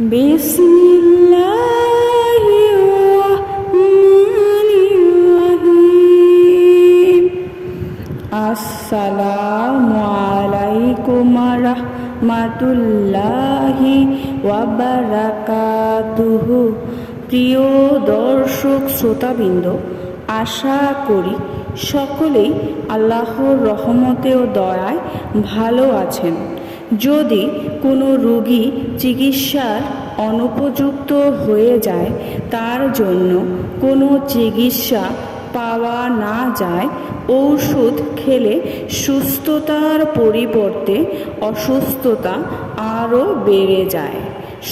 বিসমিল্লাহির রহমানির রহিম। আসসালামু আলাইকুম রাহমাতুল্লাহি ওয়া বারাকাতুহু। প্রিয় দর্শক শ্রোতাবৃন্দ, আশা করি সকলেই আল্লাহর রহমতে ও দয়ায় ভালো আছেন। যদি কোনো রোগী চিকিৎসার অনুপযুক্ত হয়ে যায়, তার জন্য কোনো চিকিৎসা পাওয়া না যায়, ঔষধ খেলে সুস্থতার পরিবর্তে অসুস্থতা আরও বেড়ে যায়,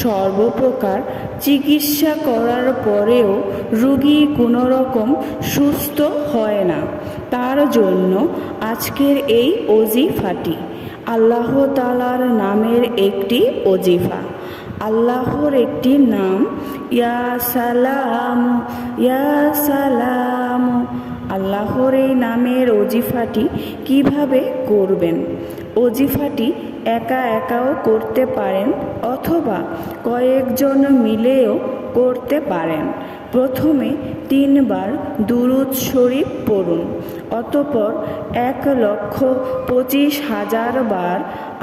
সর্বপ্রকার চিকিৎসা করার পরেও রোগী কোনো রকম সুস্থ হয় না, তার জন্য আজকের এই ওজিফাটি আল্লাহ তাআলার নামের একটি ওজিফা। আল্লাহর একটি নাম ইয়া সালাম, ইয়া সালাম। আল্লাহর এই নামের ওজিফাটি কিভাবে করবেন? ওজিফাটি একা একাও করতে পারেন অথবা কয়েকজন মিলেও করতে পারেন। প্রথমে 3 বার দুরূদ শরীফ পড়ুন, অতঃপর 1,25,000 বার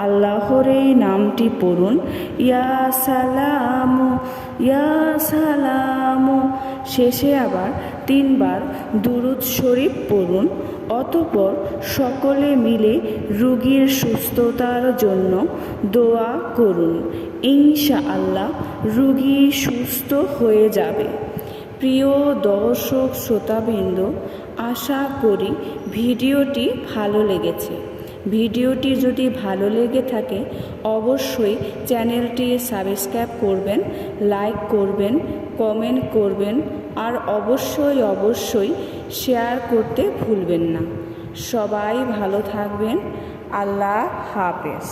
আল্লাহর এই নামটি পড়ুন, ইয়া সালামু, ইয়া সালামু। শেষে আবার 3 বার দুরূদ শরীফ পড়ুন, অতঃপর সকলে মিলে রোগীর সুস্থতার জন্য দোয়া করুন। ইনশাআল্লাহ রোগী সুস্থ হয়ে যাবে। প্রিয় দর্শক শ্রোতাবৃন্দ, আশা করি ভিডিওটি ভালো লেগেছে। ভিডিওটি যদি ভালো লেগে থাকে অবশ্যই চ্যানেলটি সাবস্ক্রাইব করবেন, লাইক করবেন, কমেন্ট করবেন আর অবশ্যই শেয়ার করতে ভুলবেন না। সবাই ভালো থাকবেন। আল্লাহ হাফেজ।